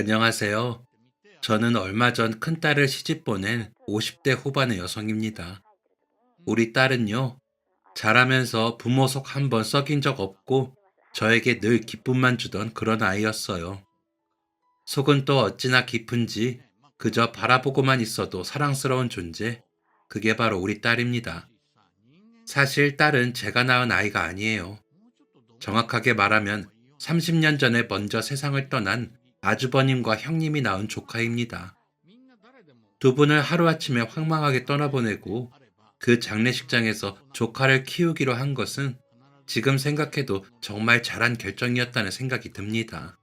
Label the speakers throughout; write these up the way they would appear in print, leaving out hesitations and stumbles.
Speaker 1: 안녕하세요. 저는 얼마 전 큰딸을 시집 보낸 50대 후반의 여성입니다. 우리 딸은요, 자라면서 부모 속 한 번 썩인 적 없고 저에게 늘 기쁨만 주던 그런 아이였어요. 속은 또 어찌나 깊은지 그저 바라보고만 있어도 사랑스러운 존재, 그게 바로 우리 딸입니다. 사실 딸은 제가 낳은 아이가 아니에요. 정확하게 말하면 30년 전에 먼저 세상을 떠난 아주버님과 형님이 낳은 조카입니다. 두 분을 하루아침에 황망하게 떠나보내고 그 장례식장에서 조카를 키우기로 한 것은 지금 생각해도 정말 잘한 결정이었다는 생각이 듭니다.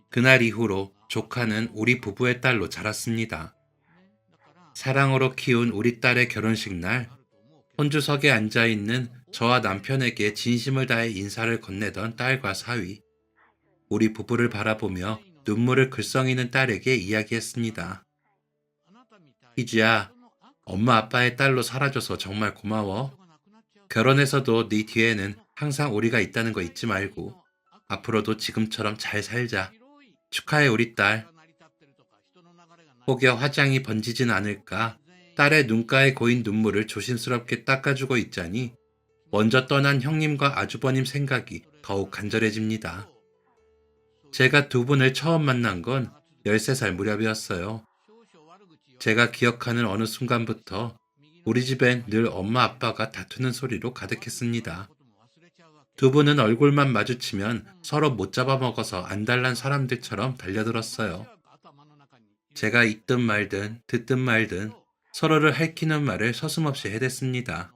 Speaker 1: 그날 이후로 조카는 우리 부부의 딸로 자랐습니다. 사랑으로 키운 우리 딸의 결혼식 날, 혼주석에 앉아있는 저와 남편에게 진심을 다해 인사를 건네던 딸과 사위, 우리 부부를 바라보며 눈물을 글썽이는 딸에게 이야기했습니다. 희주야, 엄마 아빠의 딸로 살아줘서 정말 고마워. 결혼해서도 네 뒤에는 항상 우리가 있다는 거 잊지 말고 앞으로도 지금처럼 잘 살자. 축하해 우리 딸. 혹여 화장이 번지진 않을까 딸의 눈가에 고인 눈물을 조심스럽게 닦아주고 있자니 먼저 떠난 형님과 아주버님 생각이 더욱 간절해집니다. 제가 두 분을 처음 만난 건 13살 무렵이었어요. 제가 기억하는 어느 순간부터 우리 집엔 늘 엄마 아빠가 다투는 소리로 가득했습니다. 두 분은 얼굴만 마주치면 서로 못 잡아먹어서 안달난 사람들처럼 달려들었어요. 제가 있든 말든 듣든 말든 서로를 핥히는 말을 서슴없이 해댔습니다.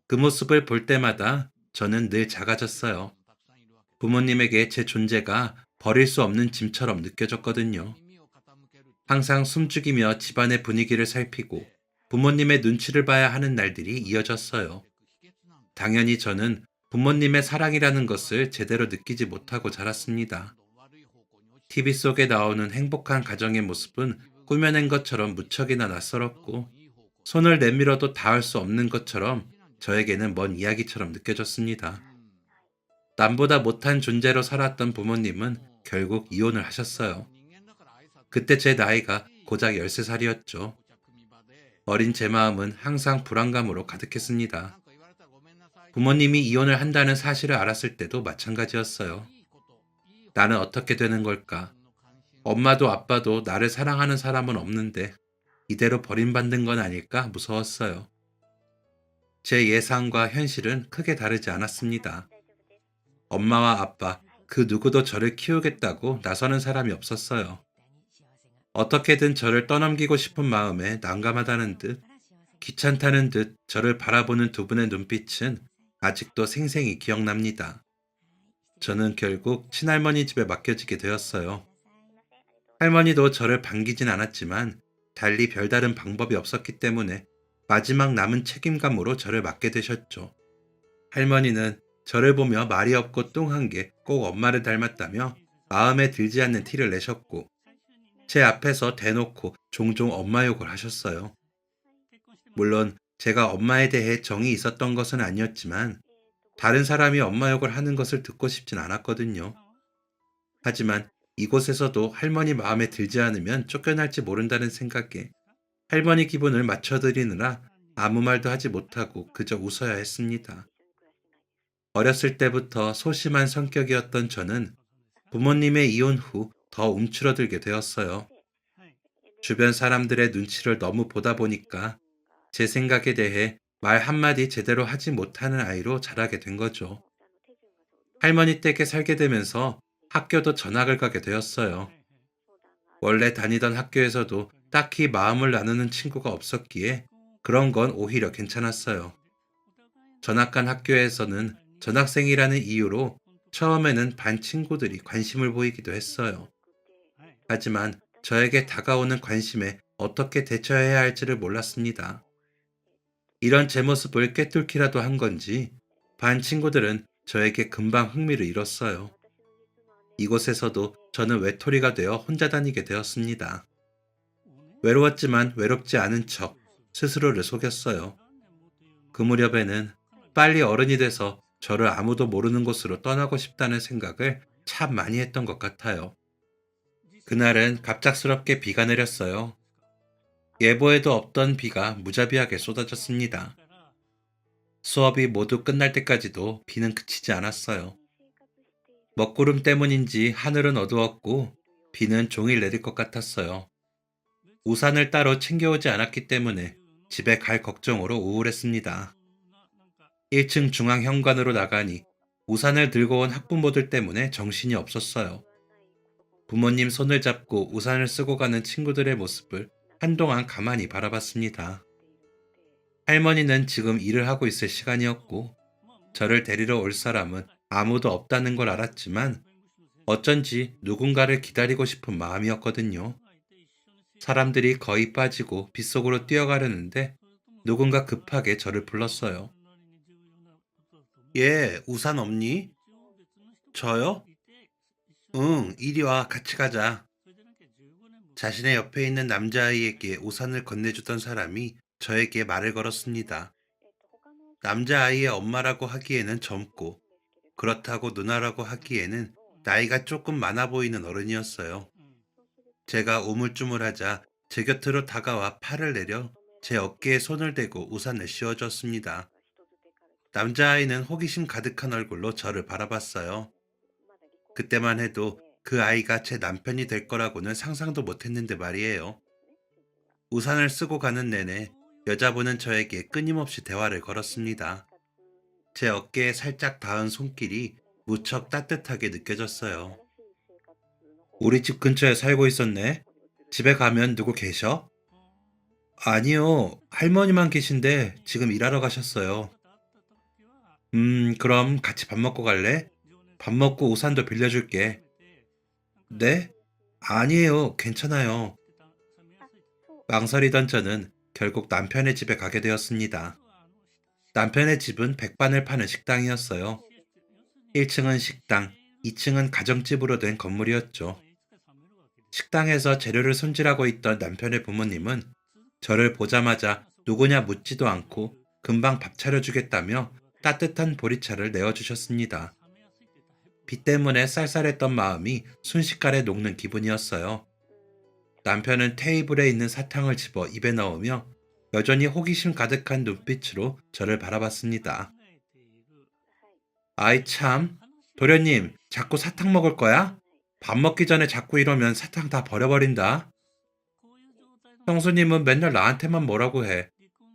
Speaker 1: 그 모습을 볼 때마다 저는 늘 작아졌어요. 부모님에게 제 존재가 버릴 수 없는 짐처럼 느껴졌거든요. 항상 숨죽이며 집안의 분위기를 살피고 부모님의 눈치를 봐야 하는 날들이 이어졌어요. 당연히 저는 부모님의 사랑이라는 것을 제대로 느끼지 못하고 자랐습니다. TV 속에 나오는 행복한 가정의 모습은 꾸며낸 것처럼 무척이나 낯설었고 손을 내밀어도 닿을 수 없는 것처럼 저에게는 먼 이야기처럼 느껴졌습니다. 남보다 못한 존재로 살았던 부모님은 결국 이혼을 하셨어요. 그때 제 나이가 고작 13살이었죠. 어린 제 마음은 항상 불안감으로 가득했습니다. 부모님이 이혼을 한다는 사실을 알았을 때도 마찬가지였어요. 나는 어떻게 되는 걸까? 엄마도 아빠도 나를 사랑하는 사람은 없는데 이대로 버림받는 건 아닐까 무서웠어요. 제 예상과 현실은 크게 다르지 않았습니다. 엄마와 아빠, 그 누구도 저를 키우겠다고 나서는 사람이 없었어요. 어떻게든 저를 떠넘기고 싶은 마음에 난감하다는 듯, 귀찮다는 듯 저를 바라보는 두 분의 눈빛은 아직도 생생히 기억납니다. 저는 결국 친할머니 집에 맡겨지게 되었어요. 할머니도 저를 반기진 않았지만 달리 별다른 방법이 없었기 때문에 마지막 남은 책임감으로 저를 맡게 되셨죠. 할머니는 저를 보며 말이 없고 뚱한 게 꼭 엄마를 닮았다며 마음에 들지 않는 티를 내셨고 제 앞에서 대놓고 종종 엄마 욕을 하셨어요. 물론 제가 엄마에 대해 정이 있었던 것은 아니었지만 다른 사람이 엄마 욕을 하는 것을 듣고 싶진 않았거든요. 하지만 이곳에서도 할머니 마음에 들지 않으면 쫓겨날지 모른다는 생각에 할머니 기분을 맞춰드리느라 아무 말도 하지 못하고 그저 웃어야 했습니다. 어렸을 때부터 소심한 성격이었던 저는 부모님의 이혼 후 더 움츠러들게 되었어요. 주변 사람들의 눈치를 너무 보다 보니까 제 생각에 대해 말 한마디 제대로 하지 못하는 아이로 자라게 된 거죠. 할머니 댁에 살게 되면서 학교도 전학을 가게 되었어요. 원래 다니던 학교에서도 딱히 마음을 나누는 친구가 없었기에 그런 건 오히려 괜찮았어요. 전학 간 학교에서는 전학생이라는 이유로 처음에는 반 친구들이 관심을 보이기도 했어요. 하지만 저에게 다가오는 관심에 어떻게 대처해야 할지를 몰랐습니다. 이런 제 모습을 꿰뚫기라도 한 건지 반 친구들은 저에게 금방 흥미를 잃었어요. 이곳에서도 저는 외톨이가 되어 혼자 다니게 되었습니다. 외로웠지만 외롭지 않은 척 스스로를 속였어요. 그 무렵에는 빨리 어른이 돼서 저를 아무도 모르는 곳으로 떠나고 싶다는 생각을 참 많이 했던 것 같아요. 그날은 갑작스럽게 비가 내렸어요. 예보에도 없던 비가 무자비하게 쏟아졌습니다. 수업이 모두 끝날 때까지도 비는 그치지 않았어요. 먹구름 때문인지 하늘은 어두웠고 비는 종일 내릴 것 같았어요. 우산을 따로 챙겨오지 않았기 때문에 집에 갈 걱정으로 우울했습니다. 1층 중앙현관으로 나가니 우산을 들고 온 학부모들 때문에 정신이 없었어요. 부모님 손을 잡고 우산을 쓰고 가는 친구들의 모습을 한동안 가만히 바라봤습니다. 할머니는 지금 일을 하고 있을 시간이었고, 저를 데리러 올 사람은 아무도 없다는 걸 알았지만, 어쩐지 누군가를 기다리고 싶은 마음이었거든요. 사람들이 거의 빠지고 빗속으로 뛰어가려는데, 누군가 급하게 저를 불렀어요. 얘, 우산 없니? 저요? 응, 이리 와, 같이 가자. 자신의 옆에 있는 남자아이에게 우산을 건네주던 사람이 저에게 말을 걸었습니다. 남자아이의 엄마라고 하기에는 젊고, 그렇다고 누나라고 하기에는 나이가 조금 많아 보이는 어른이었어요. 제가 우물쭈물하자 제 곁으로 다가와 팔을 내려 제 어깨에 손을 대고 우산을 씌워줬습니다. 남자아이는 호기심 가득한 얼굴로 저를 바라봤어요. 그때만 해도 그 아이가 제 남편이 될 거라고는 상상도 못했는데 말이에요. 우산을 쓰고 가는 내내 여자분은 저에게 끊임없이 대화를 걸었습니다. 제 어깨에 살짝 닿은 손길이 무척 따뜻하게 느껴졌어요. 우리 집 근처에 살고 있었네. 집에 가면 누구 계셔? 아니요. 할머니만 계신데 지금 일하러 가셨어요. 그럼 같이 밥 먹고 갈래? 밥 먹고 우산도 빌려줄게. 네? 아니에요. 괜찮아요. 망설이던 저는 결국 남편의 집에 가게 되었습니다. 남편의 집은 백반을 파는 식당이었어요. 1층은 식당, 2층은 가정집으로 된 건물이었죠. 식당에서 재료를 손질하고 있던 남편의 부모님은 저를 보자마자 누구냐 묻지도 않고 금방 밥 차려주겠다며 따뜻한 보리차를 내어주셨습니다. 비 때문에 쌀쌀했던 마음이 순식간에 녹는 기분이었어요. 남편은 테이블에 있는 사탕을 집어 입에 넣으며 여전히 호기심 가득한 눈빛으로 저를 바라봤습니다. 아이 참, 도련님, 자꾸 사탕 먹을 거야? 밥 먹기 전에 자꾸 이러면 사탕 다 버려버린다. 형수님은 맨날 나한테만 뭐라고 해.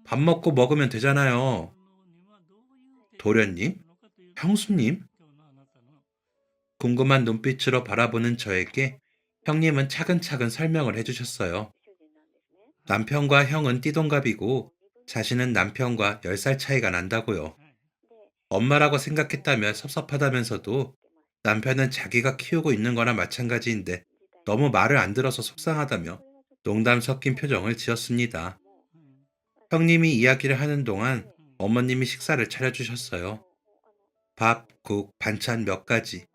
Speaker 1: 밥 먹고 먹으면 되잖아요. 도련님? 형수님? 궁금한 눈빛으로 바라보는 저에게 형님은 차근차근 설명을 해주셨어요. 남편과 형은 띠동갑이고 자신은 남편과 10살 차이가 난다고요. 엄마라고 생각했다면 섭섭하다면서도 남편은 자기가 키우고 있는 거나 마찬가지인데 너무 말을 안 들어서 속상하다며 농담 섞인 표정을 지었습니다. 형님이 이야기를 하는 동안 어머님이 식사를 차려주셨어요. 밥, 국, 반찬 몇 가지.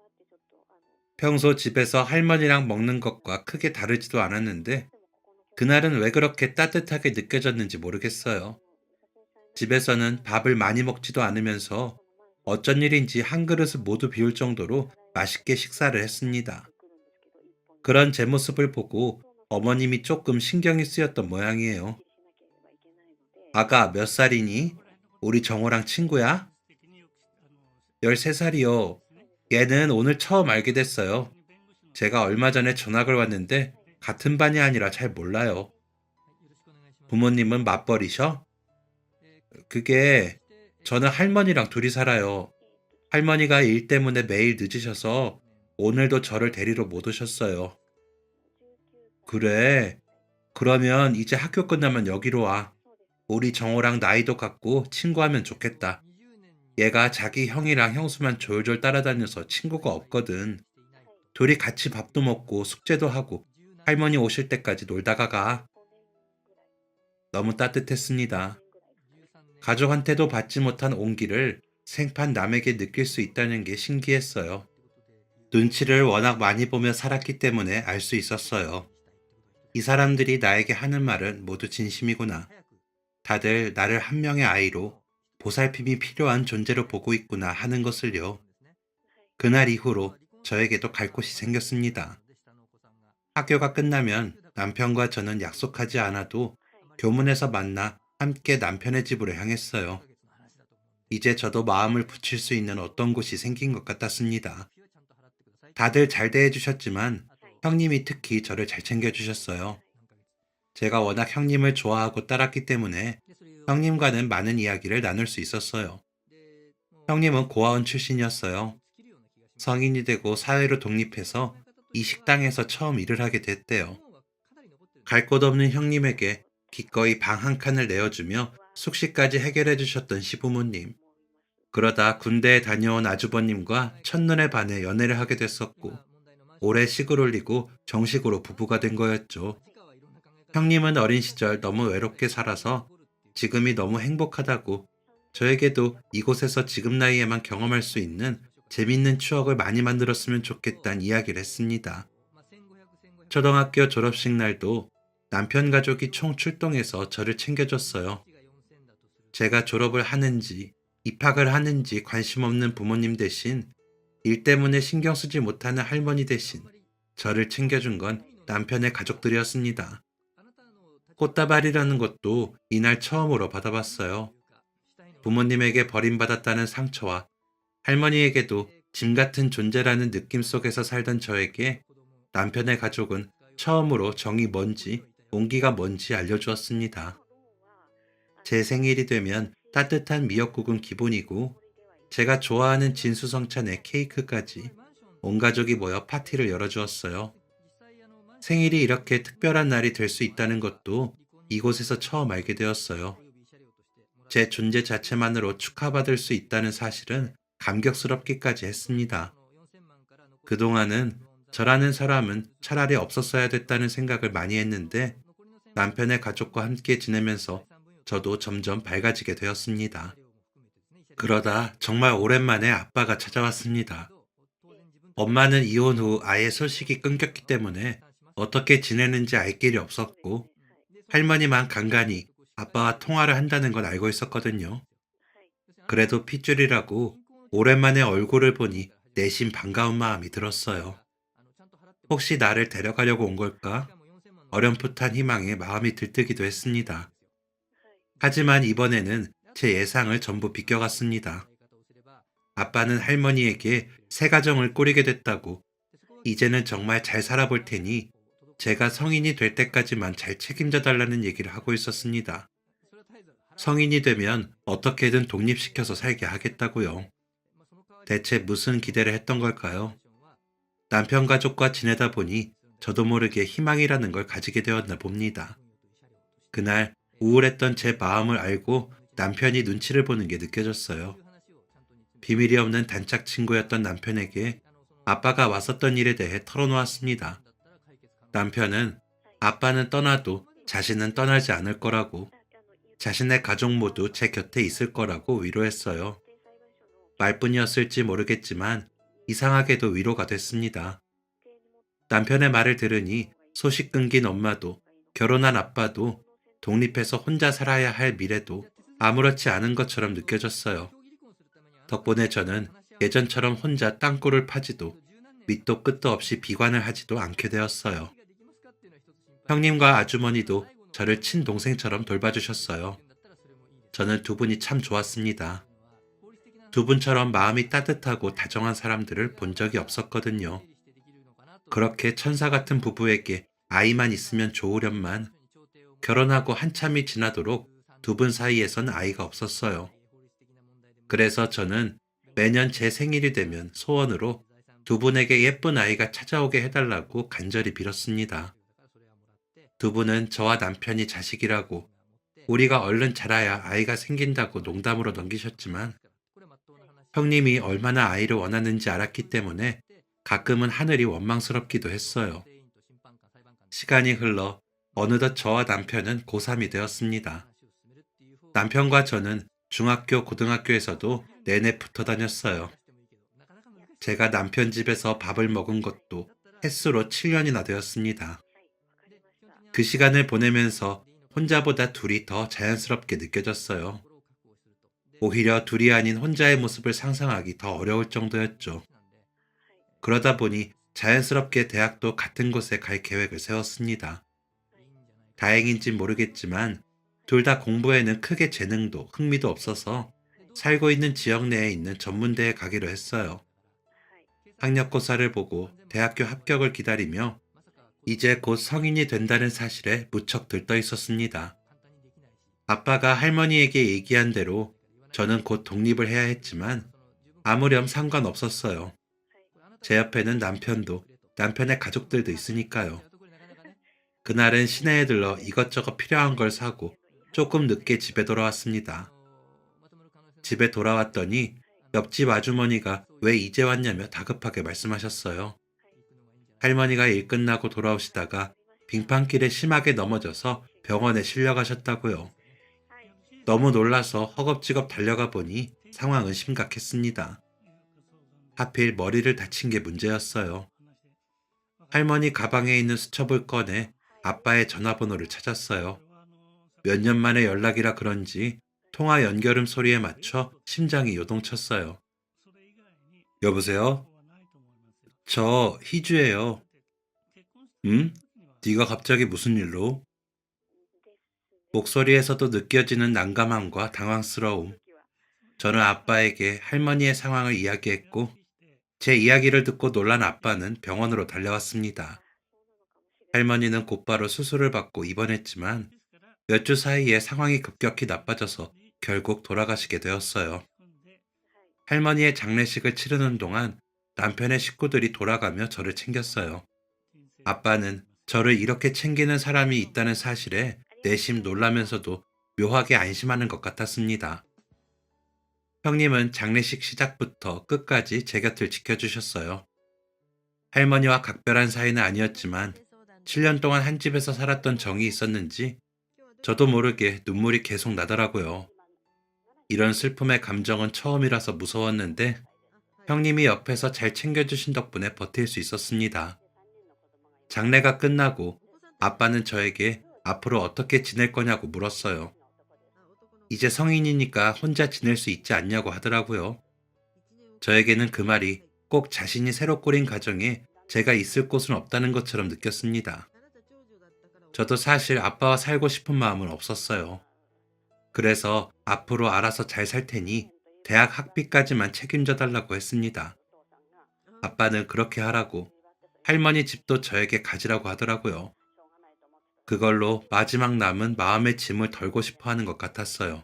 Speaker 1: 평소 집에서 할머니랑 먹는 것과 크게 다르지도 않았는데 그날은 왜 그렇게 따뜻하게 느껴졌는지 모르겠어요. 집에서는 밥을 많이 먹지도 않으면서 어쩐 일인지 한 그릇을 모두 비울 정도로 맛있게 식사를 했습니다. 그런 제 모습을 보고 어머님이 조금 신경이 쓰였던 모양이에요. 아가 몇 살이니? 우리 정호랑 친구야? 13살이요. 얘는 오늘 처음 알게 됐어요. 제가 얼마 전에 전학을 왔는데 같은 반이 아니라 잘 몰라요. 부모님은 맞벌이셔? 그게 저는 할머니랑 둘이 살아요. 할머니가 일 때문에 매일 늦으셔서 오늘도 저를 데리러 못 오셨어요. 그래. 그러면 이제 학교 끝나면 여기로 와. 우리 정호랑 나이도 같고 친구하면 좋겠다. 얘가 자기 형이랑 형수만 졸졸 따라다녀서 친구가 없거든. 둘이 같이 밥도 먹고 숙제도 하고 할머니 오실 때까지 놀다가 가. 너무 따뜻했습니다. 가족한테도 받지 못한 온기를 생판 남에게 느낄 수 있다는 게 신기했어요. 눈치를 워낙 많이 보며 살았기 때문에 알 수 있었어요. 이 사람들이 나에게 하는 말은 모두 진심이구나. 다들 나를 한 명의 아이로 보살핌이 필요한 존재로 보고 있구나 하는 것을요. 그날 이후로 저에게도 갈 곳이 생겼습니다. 학교가 끝나면 남편과 저는 약속하지 않아도 교문에서 만나 함께 남편의 집으로 향했어요. 이제 저도 마음을 붙일 수 있는 어떤 곳이 생긴 것 같았습니다. 다들 잘 대해주셨지만 형님이 특히 저를 잘 챙겨주셨어요. 제가 워낙 형님을 좋아하고 따랐기 때문에 형님과는 많은 이야기를 나눌 수 있었어요. 형님은 고아원 출신이었어요. 성인이 되고 사회로 독립해서 이 식당에서 처음 일을 하게 됐대요. 갈 곳 없는 형님에게 기꺼이 방 한 칸을 내어주며 숙식까지 해결해 주셨던 시부모님. 그러다 군대에 다녀온 아주버님과 첫눈에 반해 연애를 하게 됐었고, 오래 식을 올리고 정식으로 부부가 된 거였죠. 형님은 어린 시절 너무 외롭게 살아서 지금이 너무 행복하다고, 저에게도 이곳에서 지금 나이에만 경험할 수 있는 재밌는 추억을 많이 만들었으면 좋겠다는 이야기를 했습니다. 초등학교 졸업식 날도 남편 가족이 총 출동해서 저를 챙겨줬어요. 제가 졸업을 하는지 입학을 하는지 관심 없는 부모님 대신 일 때문에 신경 쓰지 못하는 할머니 대신 저를 챙겨준 건 남편의 가족들이었습니다. 꽃다발이라는 것도 이날 처음으로 받아봤어요. 부모님에게 버림받았다는 상처와 할머니에게도 짐 같은 존재라는 느낌 속에서 살던 저에게 남편의 가족은 처음으로 정이 뭔지, 온기가 뭔지 알려주었습니다. 제 생일이 되면 따뜻한 미역국은 기본이고, 제가 좋아하는 진수성찬의 케이크까지 온 가족이 모여 파티를 열어주었어요. 생일이 이렇게 특별한 날이 될 수 있다는 것도 이곳에서 처음 알게 되었어요. 제 존재 자체만으로 축하받을 수 있다는 사실은 감격스럽기까지 했습니다. 그동안은 저라는 사람은 차라리 없었어야 됐다는 생각을 많이 했는데, 남편의 가족과 함께 지내면서 저도 점점 밝아지게 되었습니다. 그러다 정말 오랜만에 아빠가 찾아왔습니다. 엄마는 이혼 후 아예 소식이 끊겼기 때문에 어떻게 지내는지 알 길이 없었고, 할머니만 간간히 아빠와 통화를 한다는 건 알고 있었거든요. 그래도 핏줄이라고 오랜만에 얼굴을 보니 내심 반가운 마음이 들었어요. 혹시 나를 데려가려고 온 걸까? 어렴풋한 희망에 마음이 들뜨기도 했습니다. 하지만 이번에는 제 예상을 전부 비껴갔습니다. 아빠는 할머니에게 새 가정을 꾸리게 됐다고, 이제는 정말 잘 살아볼 테니 제가 성인이 될 때까지만 잘 책임져 달라는 얘기를 하고 있었습니다. 성인이 되면 어떻게든 독립시켜서 살게 하겠다고요. 대체 무슨 기대를 했던 걸까요? 남편 가족과 지내다 보니 저도 모르게 희망이라는 걸 가지게 되었나 봅니다. 그날 우울했던 제 마음을 알고 남편이 눈치를 보는 게 느껴졌어요. 비밀이 없는 단짝 친구였던 남편에게 아빠가 왔었던 일에 대해 털어놓았습니다. 남편은 아빠는 떠나도 자신은 떠나지 않을 거라고, 자신의 가족 모두 제 곁에 있을 거라고 위로했어요. 말뿐이었을지 모르겠지만 이상하게도 위로가 됐습니다. 남편의 말을 들으니 소식 끊긴 엄마도, 결혼한 아빠도, 독립해서 혼자 살아야 할 미래도 아무렇지 않은 것처럼 느껴졌어요. 덕분에 저는 예전처럼 혼자 땅굴을 파지도 밑도 끝도 없이 비관을 하지도 않게 되었어요. 형님과 아주머니도 저를 친동생처럼 돌봐주셨어요. 저는 두 분이 참 좋았습니다. 두 분처럼 마음이 따뜻하고 다정한 사람들을 본 적이 없었거든요. 그렇게 천사 같은 부부에게 아이만 있으면 좋으련만, 결혼하고 한참이 지나도록 두 분 사이에선 아이가 없었어요. 그래서 저는 매년 제 생일이 되면 소원으로 두 분에게 예쁜 아이가 찾아오게 해달라고 간절히 빌었습니다. 두 분은 저와 남편이 자식이라고, 우리가 얼른 자라야 아이가 생긴다고 농담으로 넘기셨지만, 형님이 얼마나 아이를 원하는지 알았기 때문에 가끔은 하늘이 원망스럽기도 했어요. 시간이 흘러 어느덧 저와 남편은 고3이 되었습니다. 남편과 저는 중학교, 고등학교에서도 내내 붙어 다녔어요. 제가 남편 집에서 밥을 먹은 것도 햇수로 7년이나 되었습니다. 그 시간을 보내면서 혼자보다 둘이 더 자연스럽게 느껴졌어요. 오히려 둘이 아닌 혼자의 모습을 상상하기 더 어려울 정도였죠. 그러다 보니 자연스럽게 대학도 같은 곳에 갈 계획을 세웠습니다. 다행인진 모르겠지만 둘 다 공부에는 크게 재능도 흥미도 없어서 살고 있는 지역 내에 있는 전문대에 가기로 했어요. 학력고사를 보고 대학교 합격을 기다리며 이제 곧 성인이 된다는 사실에 무척 들떠 있었습니다. 아빠가 할머니에게 얘기한 대로 저는 곧 독립을 해야 했지만 아무렴 상관없었어요. 제 옆에는 남편도 남편의 가족들도 있으니까요. 그날은 시내에 들러 이것저것 필요한 걸 사고 조금 늦게 집에 돌아왔습니다. 집에 돌아왔더니 옆집 아주머니가 왜 이제 왔냐며 다급하게 말씀하셨어요. 할머니가 일 끝나고 돌아오시다가 빙판길에 심하게 넘어져서 병원에 실려가셨다고요. 너무 놀라서 허겁지겁 달려가 보니 상황은 심각했습니다. 하필 머리를 다친 게 문제였어요. 할머니 가방에 있는 수첩을 꺼내 아빠의 전화번호를 찾았어요. 몇 년 만에 연락이라 그런지 통화 연결음 소리에 맞춰 심장이 요동쳤어요. 여보세요? 저 희주예요. 응? 네가 갑자기 무슨 일로? 목소리에서도 느껴지는 난감함과 당황스러움. 저는 아빠에게 할머니의 상황을 이야기했고 제 이야기를 듣고 놀란 아빠는 병원으로 달려왔습니다. 할머니는 곧바로 수술을 받고 입원했지만 몇 주 사이에 상황이 급격히 나빠져서 결국 돌아가시게 되었어요. 할머니의 장례식을 치르는 동안 남편의 식구들이 돌아가며 저를 챙겼어요. 아빠는 저를 이렇게 챙기는 사람이 있다는 사실에 내심 놀라면서도 묘하게 안심하는 것 같았습니다. 형님은 장례식 시작부터 끝까지 제 곁을 지켜주셨어요. 할머니와 각별한 사이는 아니었지만 7년 동안 한 집에서 살았던 정이 있었는지 저도 모르게 눈물이 계속 나더라고요. 이런 슬픔의 감정은 처음이라서 무서웠는데 형님이 옆에서 잘 챙겨주신 덕분에 버틸 수 있었습니다. 장례가 끝나고 아빠는 저에게 앞으로 어떻게 지낼 거냐고 물었어요. 이제 성인이니까 혼자 지낼 수 있지 않냐고 하더라고요. 저에게는 그 말이 꼭 자신이 새로 꾸린 가정에 제가 있을 곳은 없다는 것처럼 느꼈습니다. 저도 사실 아빠와 살고 싶은 마음은 없었어요. 그래서 앞으로 알아서 잘 살 테니 대학 학비까지만 책임져 달라고 했습니다. 아빠는 그렇게 하라고, 할머니 집도 저에게 가지라고 하더라고요. 그걸로 마지막 남은 마음의 짐을 덜고 싶어 하는 것 같았어요.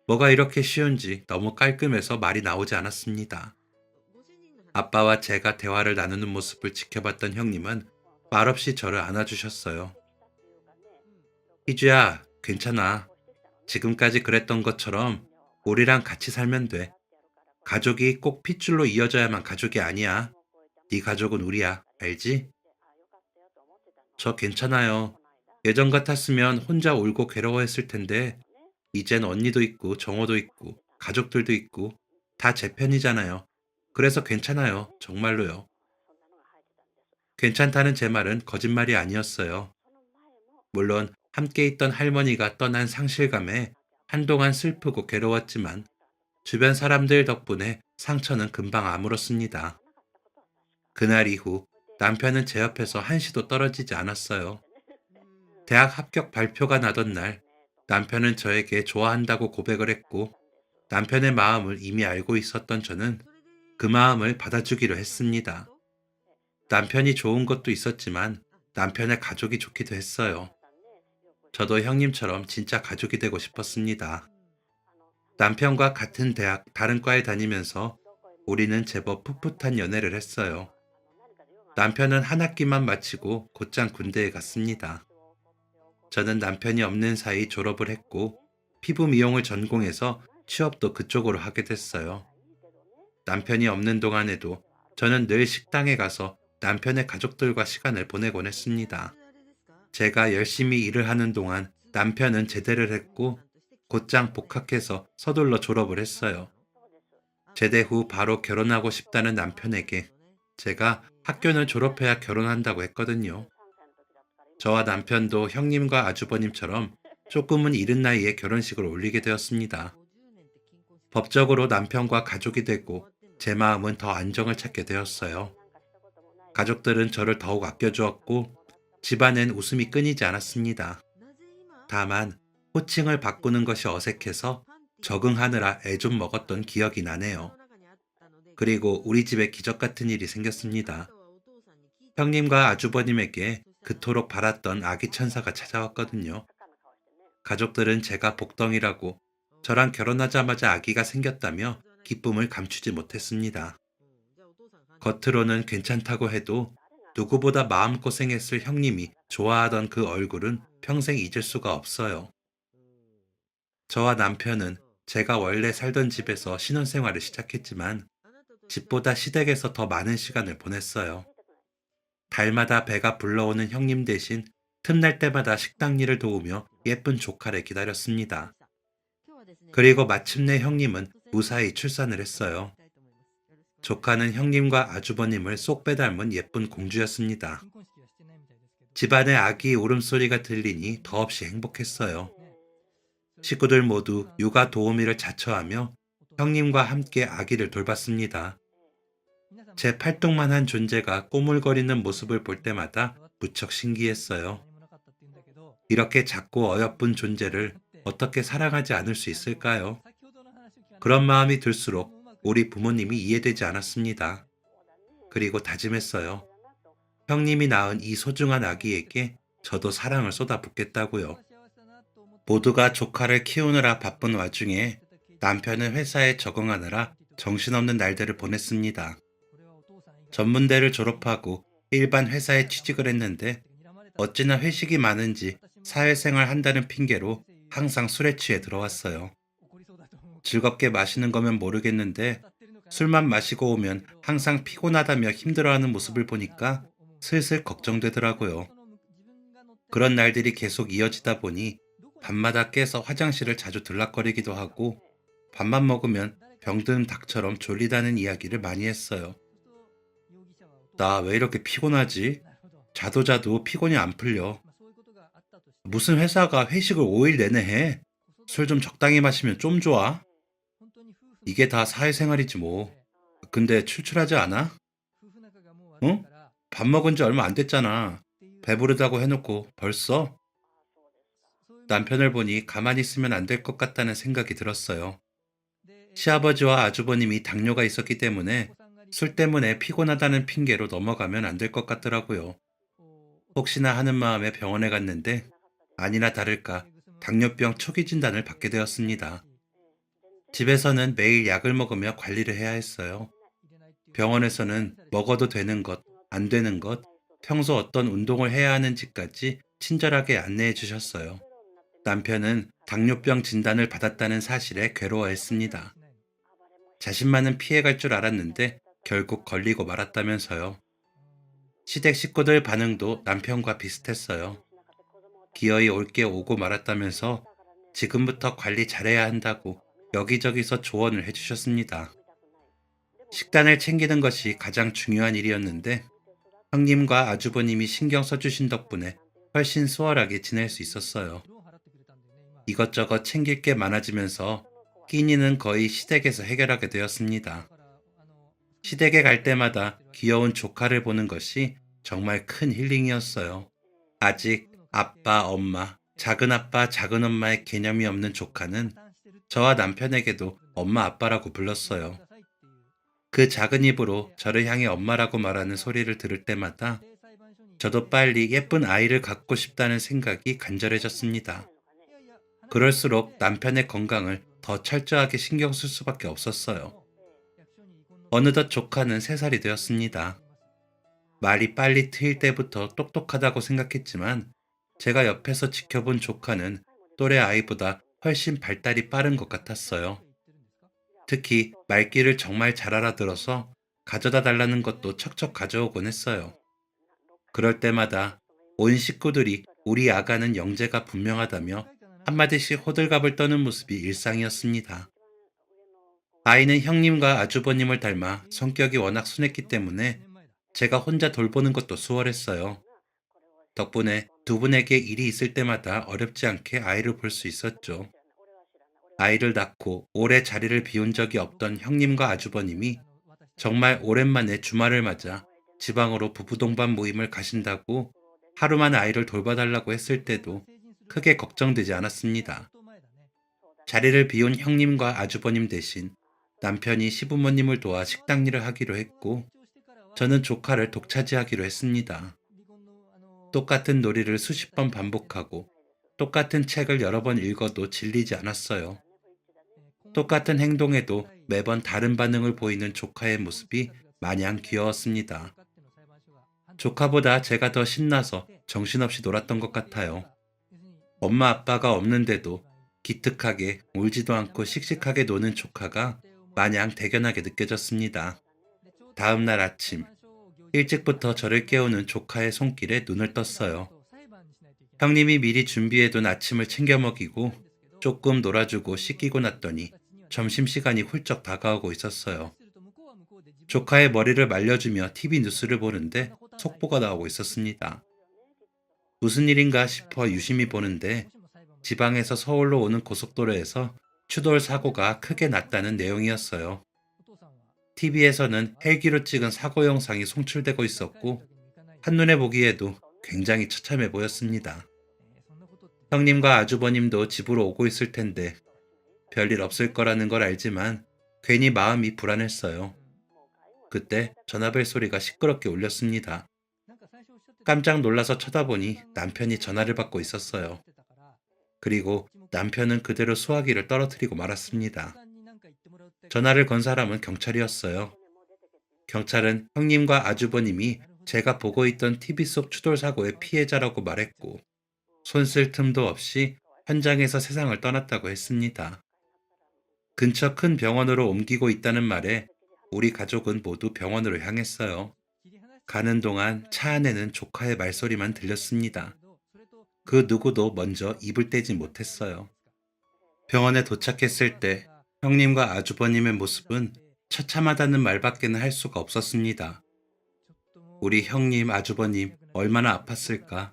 Speaker 1: 뭐가 이렇게 쉬운지 너무 깔끔해서 말이 나오지 않았습니다. 아빠와 제가 대화를 나누는 모습을 지켜봤던 형님은 말없이 저를 안아주셨어요. 희주야, 괜찮아. 지금까지 그랬던 것처럼 우리랑 같이 살면 돼. 가족이 꼭 핏줄로 이어져야만 가족이 아니야. 네 가족은 우리야. 알지? 저 괜찮아요. 예전 같았으면 혼자 울고 괴로워했을 텐데 이젠 언니도 있고 정호도 있고 가족들도 있고 다 제 편이잖아요. 그래서 괜찮아요. 정말로요. 괜찮다는 제 말은 거짓말이 아니었어요. 물론 함께 있던 할머니가 떠난 상실감에 한동안 슬프고 괴로웠지만 주변 사람들 덕분에 상처는 금방 아물었습니다. 그날 이후 남편은 제 옆에서 한시도 떨어지지 않았어요. 대학 합격 발표가 나던 날 남편은 저에게 좋아한다고 고백을 했고 남편의 마음을 이미 알고 있었던 저는 그 마음을 받아주기로 했습니다. 남편이 좋은 것도 있었지만 남편의 가족이 좋기도 했어요. 저도 형님처럼 진짜 가족이 되고 싶었습니다. 남편과 같은 대학 다른 과에 다니면서 우리는 제법 풋풋한 연애를 했어요. 남편은 한 학기만 마치고 곧장 군대에 갔습니다. 저는 남편이 없는 사이 졸업을 했고 피부 미용을 전공해서 취업도 그쪽으로 하게 됐어요. 남편이 없는 동안에도 저는 늘 식당에 가서 남편의 가족들과 시간을 보내곤 했습니다. 제가 열심히 일을 하는 동안 남편은 제대를 했고 곧장 복학해서 서둘러 졸업을 했어요. 제대 후 바로 결혼하고 싶다는 남편에게 제가 학교는 졸업해야 결혼한다고 했거든요. 저와 남편도 형님과 아주버님처럼 조금은 이른 나이에 결혼식을 올리게 되었습니다. 법적으로 남편과 가족이 되고 제 마음은 더 안정을 찾게 되었어요. 가족들은 저를 더욱 아껴주었고 집안엔 웃음이 끊이지 않았습니다. 다만 호칭을 바꾸는 것이 어색해서 적응하느라 애 좀 먹었던 기억이 나네요. 그리고 우리 집에 기적 같은 일이 생겼습니다. 형님과 아주버님에게 그토록 바랐던 아기 천사가 찾아왔거든요. 가족들은 제가 복덩이라고 저랑 결혼하자마자 아기가 생겼다며 기쁨을 감추지 못했습니다. 겉으로는 괜찮다고 해도 누구보다 마음고생했을 형님이 좋아하던 그 얼굴은 평생 잊을 수가 없어요. 저와 남편은 제가 원래 살던 집에서 신혼생활을 시작했지만 집보다 시댁에서 더 많은 시간을 보냈어요. 달마다 배가 불러오는 형님 대신 틈날 때마다 식당 일을 도우며 예쁜 조카를 기다렸습니다. 그리고 마침내 형님은 무사히 출산을 했어요. 조카는 형님과 아주버님을 쏙 빼닮은 예쁜 공주였습니다. 집안에 아기 울음소리가 들리니 더없이 행복했어요. 식구들 모두 육아 도우미를 자처하며 형님과 함께 아기를 돌봤습니다. 제 팔뚝만한 존재가 꼬물거리는 모습을 볼 때마다 무척 신기했어요. 이렇게 작고 어여쁜 존재를 어떻게 사랑하지 않을 수 있을까요? 그런 마음이 들수록 우리 부모님이 이해되지 않았습니다. 그리고 다짐했어요. 형님이 낳은 이 소중한 아기에게 저도 사랑을 쏟아붓겠다고요. 모두가 조카를 키우느라 바쁜 와중에 남편은 회사에 적응하느라 정신없는 날들을 보냈습니다. 전문대를 졸업하고 일반 회사에 취직을 했는데 어찌나 회식이 많은지 사회생활 한다는 핑계로 항상 술에 취해 들어왔어요. 즐겁게 마시는 거면 모르겠는데 술만 마시고 오면 항상 피곤하다며 힘들어하는 모습을 보니까 슬슬 걱정되더라고요. 그런 날들이 계속 이어지다 보니 밤마다 깨서 화장실을 자주 들락거리기도 하고 밥만 먹으면 병든 닭처럼 졸리다는 이야기를 많이 했어요. 나 왜 이렇게 피곤하지? 자도 자도 피곤이 안 풀려. 무슨 회사가 회식을 5일 내내 해? 술 좀 적당히 마시면 좀 좋아? 이게 다 사회생활이지 뭐. 근데 출출하지 않아? 응? 밥 먹은 지 얼마 안 됐잖아. 배부르다고 해놓고 벌써? 남편을 보니 가만히 있으면 안 될 것 같다는 생각이 들었어요. 시아버지와 아주버님이 당뇨가 있었기 때문에 술 때문에 피곤하다는 핑계로 넘어가면 안 될 것 같더라고요. 혹시나 하는 마음에 병원에 갔는데 아니나 다를까 당뇨병 초기 진단을 받게 되었습니다. 집에서는 매일 약을 먹으며 관리를 해야 했어요. 병원에서는 먹어도 되는 것, 안 되는 것, 평소 어떤 운동을 해야 하는지까지 친절하게 안내해 주셨어요. 남편은 당뇨병 진단을 받았다는 사실에 괴로워했습니다. 자신만은 피해갈 줄 알았는데 결국 걸리고 말았다면서요. 시댁 식구들 반응도 남편과 비슷했어요. 기어이 올게 오고 말았다면서 지금부터 관리 잘해야 한다고 여기저기서 조언을 해주셨습니다. 식단을 챙기는 것이 가장 중요한 일이었는데 형님과 아주버님이 신경 써주신 덕분에 훨씬 수월하게 지낼 수 있었어요. 이것저것 챙길 게 많아지면서 끼니는 거의 시댁에서 해결하게 되었습니다. 시댁에 갈 때마다 귀여운 조카를 보는 것이 정말 큰 힐링이었어요. 아직 아빠, 엄마, 작은아빠, 작은엄마의 개념이 없는 조카는 저와 남편에게도 엄마, 아빠라고 불렀어요. 그 작은 입으로 저를 향해 엄마라고 말하는 소리를 들을 때마다 저도 빨리 예쁜 아이를 갖고 싶다는 생각이 간절해졌습니다. 그럴수록 남편의 건강을 더 철저하게 신경 쓸 수밖에 없었어요. 어느덧 조카는 3살이 되었습니다. 말이 빨리 트일 때부터 똑똑하다고 생각했지만 제가 옆에서 지켜본 조카는 또래 아이보다 훨씬 발달이 빠른 것 같았어요. 특히 말귀를 정말 잘 알아들어서 가져다 달라는 것도 척척 가져오곤 했어요. 그럴 때마다 온 식구들이 우리 아가는 영재가 분명하다며 한마디씩 호들갑을 떠는 모습이 일상이었습니다. 아이는 형님과 아주버님을 닮아 성격이 워낙 순했기 때문에 제가 혼자 돌보는 것도 수월했어요. 덕분에 두 분에게 일이 있을 때마다 어렵지 않게 아이를 볼 수 있었죠. 아이를 낳고 오래 자리를 비운 적이 없던 형님과 아주버님이 정말 오랜만에 주말을 맞아 지방으로 부부 동반 모임을 가신다고 하루만 아이를 돌봐달라고 했을 때도 크게 걱정되지 않았습니다. 자리를 비운 형님과 아주버님 대신 남편이 시부모님을 도와 식당 일을 하기로 했고, 저는 조카를 독차지하기로 했습니다. 똑같은 놀이를 수십 번 반복하고 똑같은 책을 여러 번 읽어도 질리지 않았어요. 똑같은 행동에도 매번 다른 반응을 보이는 조카의 모습이 마냥 귀여웠습니다. 조카보다 제가 더 신나서 정신없이 놀았던 것 같아요. 엄마 아빠가 없는데도 기특하게 울지도 않고 씩씩하게 노는 조카가 마냥 대견하게 느껴졌습니다. 다음 날 아침, 일찍부터 저를 깨우는 조카의 손길에 눈을 떴어요. 형님이 미리 준비해둔 아침을 챙겨 먹이고 조금 놀아주고 씻기고 났더니 점심시간이 훌쩍 다가오고 있었어요. 조카의 머리를 말려주며 TV 뉴스를 보는데 속보가 나오고 있었습니다. 무슨 일인가 싶어 유심히 보는데 지방에서 서울로 오는 고속도로에서 추돌 사고가 크게 났다는 내용이었어요. TV에서는 헬기로 찍은 사고 영상이 송출되고 있었고, 한눈에 보기에도 굉장히 처참해 보였습니다. 형님과 아주버님도 집으로 오고 있을 텐데 별일 없을 거라는 걸 알지만 괜히 마음이 불안했어요. 그때 전화벨 소리가 시끄럽게 울렸습니다. 깜짝 놀라서 쳐다보니 남편이 전화를 받고 있었어요. 그리고 남편은 그대로 수화기를 떨어뜨리고 말았습니다. 전화를 건 사람은 경찰이었어요. 경찰은 형님과 아주버님이 제가 보고 있던 TV 속 추돌 사고의 피해자라고 말했고, 손 쓸 틈도 없이 현장에서 세상을 떠났다고 했습니다. 근처 큰 병원으로 옮기고 있다는 말에 우리 가족은 모두 병원으로 향했어요. 가는 동안 차 안에는 조카의 말소리만 들렸습니다. 그 누구도 먼저 입을 떼지 못했어요. 병원에 도착했을 때 형님과 아주버님의 모습은 처참하다는 말밖에는 할 수가 없었습니다. 우리 형님, 아주버님 얼마나 아팠을까?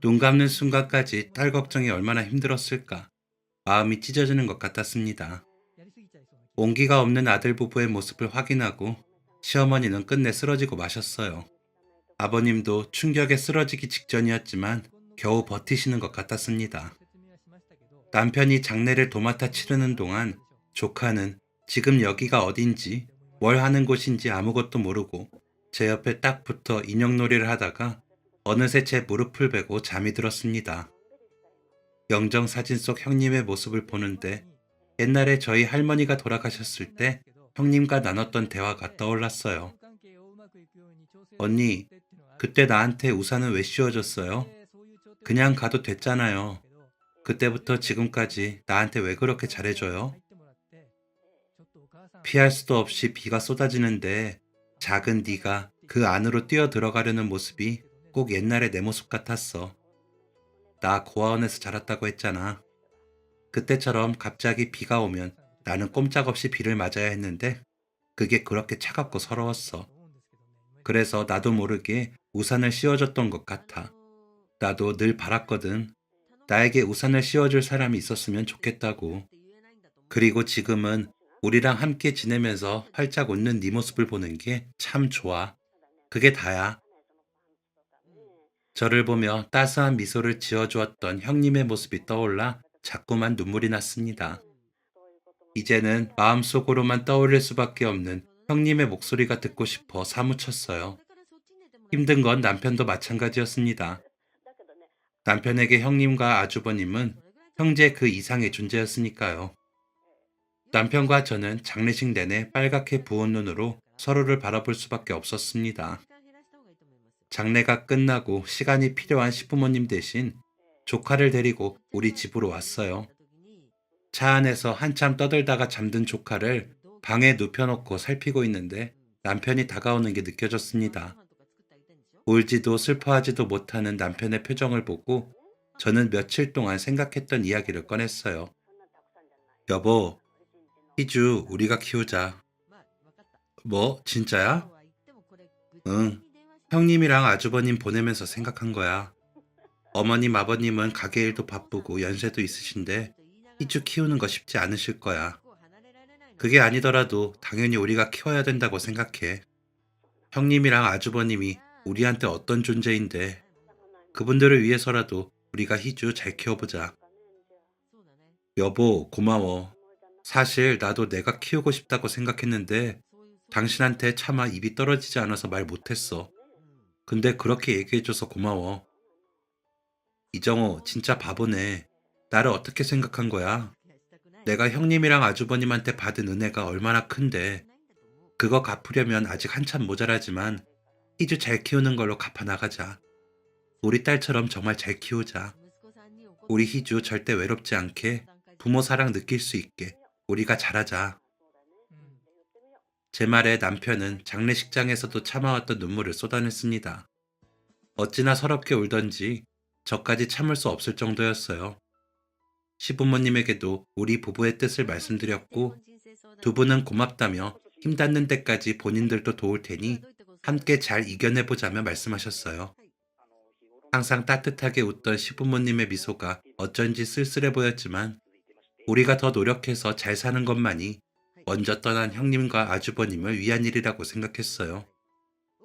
Speaker 1: 눈 감는 순간까지 딸 걱정이 얼마나 힘들었을까? 마음이 찢어지는 것 같았습니다. 온기가 없는 아들 부부의 모습을 확인하고 시어머니는 끝내 쓰러지고 마셨어요. 아버님도 충격에 쓰러지기 직전이었지만 겨우 버티시는 것 같았습니다. 남편이 장례를 도맡아 치르는 동안 조카는 지금 여기가 어딘지 뭘 하는 곳인지 아무것도 모르고 제 옆에 딱 붙어 인형놀이를 하다가 어느새 제 무릎을 베고 잠이 들었습니다. 영정사진 속 형님의 모습을 보는데 옛날에 저희 할머니가 돌아가셨을 때 형님과 나눴던 대화가 떠올랐어요. 언니, 그때 나한테 우산은 왜 씌워줬어요? 그냥 가도 됐잖아요. 그때부터 지금까지 나한테 왜 그렇게 잘해줘요? 피할 수도 없이 비가 쏟아지는데 작은 네가 그 안으로 뛰어 들어가려는 모습이 꼭 옛날의 내 모습 같았어. 나 고아원에서 자랐다고 했잖아. 그때처럼 갑자기 비가 오면 나는 꼼짝없이 비를 맞아야 했는데 그게 그렇게 차갑고 서러웠어. 그래서 나도 모르게 우산을 씌워줬던 것 같아. 나도 늘 바랐거든. 나에게 우산을 씌워줄 사람이 있었으면 좋겠다고. 그리고 지금은 우리랑 함께 지내면서 활짝 웃는 네 모습을 보는 게 참 좋아. 그게 다야. 저를 보며 따스한 미소를 지어주었던 형님의 모습이 떠올라 자꾸만 눈물이 났습니다. 이제는 마음속으로만 떠올릴 수밖에 없는 형님의 목소리가 듣고 싶어 사무쳤어요. 힘든 건 남편도 마찬가지였습니다. 남편에게 형님과 아주버님은 형제 그 이상의 존재였으니까요. 남편과 저는 장례식 내내 빨갛게 부은 눈으로 서로를 바라볼 수밖에 없었습니다. 장례가 끝나고 시간이 필요한 시부모님 대신 조카를 데리고 우리 집으로 왔어요. 차 안에서 한참 떠들다가 잠든 조카를 방에 눕혀놓고 살피고 있는데 남편이 다가오는 게 느껴졌습니다. 울지도 슬퍼하지도 못하는 남편의 표정을 보고 저는 며칠 동안 생각했던 이야기를 꺼냈어요. 여보, 희주 우리가 키우자. 뭐, 진짜야? 응. 형님이랑 아주버님 보내면서 생각한 거야. 어머님, 아버님은 가게 일도 바쁘고 연세도 있으신데 희주 키우는 거 쉽지 않으실 거야. 그게 아니더라도 당연히 우리가 키워야 된다고 생각해. 형님이랑 아주버님이 우리한테 어떤 존재인데 그분들을 위해서라도 우리가 희주 잘 키워보자. 여보, 고마워. 사실 나도 내가 키우고 싶다고 생각했는데 당신한테 차마 입이 떨어지지 않아서 말 못했어. 근데 그렇게 얘기해줘서 고마워. 이정호, 진짜 바보네. 나를 어떻게 생각한 거야? 내가 형님이랑 아주버님한테 받은 은혜가 얼마나 큰데 그거 갚으려면 아직 한참 모자라지만 희주 잘 키우는 걸로 갚아 나가자. 우리 딸처럼 정말 잘 키우자. 우리 희주 절대 외롭지 않게 부모 사랑 느낄 수 있게 우리가 잘하자. 제 말에 남편은 장례식장에서도 참아왔던 눈물을 쏟아냈습니다. 어찌나 서럽게 울던지 저까지 참을 수 없을 정도였어요. 시부모님에게도 우리 부부의 뜻을 말씀드렸고 두 분은 고맙다며 힘 닿는 데까지 본인들도 도울 테니 함께 잘 이겨내보자며 말씀하셨어요. 항상 따뜻하게 웃던 시부모님의 미소가 어쩐지 쓸쓸해 보였지만 우리가 더 노력해서 잘 사는 것만이 먼저 떠난 형님과 아주버님을 위한 일이라고 생각했어요.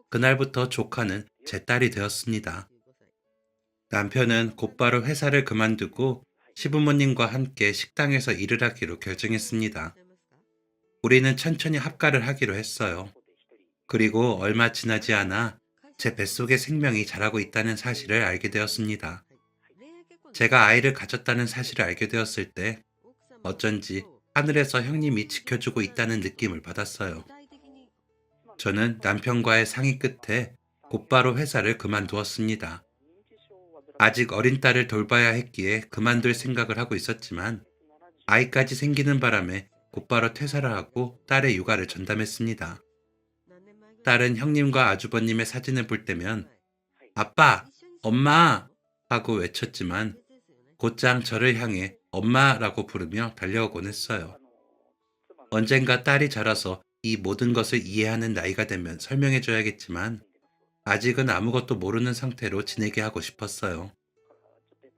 Speaker 1: 그날부터 조카는 제 딸이 되었습니다. 남편은 곧바로 회사를 그만두고 시부모님과 함께 식당에서 일을 하기로 결정했습니다. 우리는 천천히 합가를 하기로 했어요. 그리고 얼마 지나지 않아 제 뱃속에 생명이 자라고 있다는 사실을 알게 되었습니다. 제가 아이를 가졌다는 사실을 알게 되었을 때 어쩐지 하늘에서 형님이 지켜주고 있다는 느낌을 받았어요. 저는 남편과의 상의 끝에 곧바로 회사를 그만두었습니다. 아직 어린 딸을 돌봐야 했기에 그만둘 생각을 하고 있었지만 아이까지 생기는 바람에 곧바로 퇴사를 하고 딸의 육아를 전담했습니다. 딸은 형님과 아주버님의 사진을 볼 때면 아빠, 엄마 하고 외쳤지만 곧장 저를 향해 엄마라고 부르며 달려오곤 했어요. 언젠가 딸이 자라서 이 모든 것을 이해하는 나이가 되면 설명해줘야겠지만 아직은 아무것도 모르는 상태로 지내게 하고 싶었어요.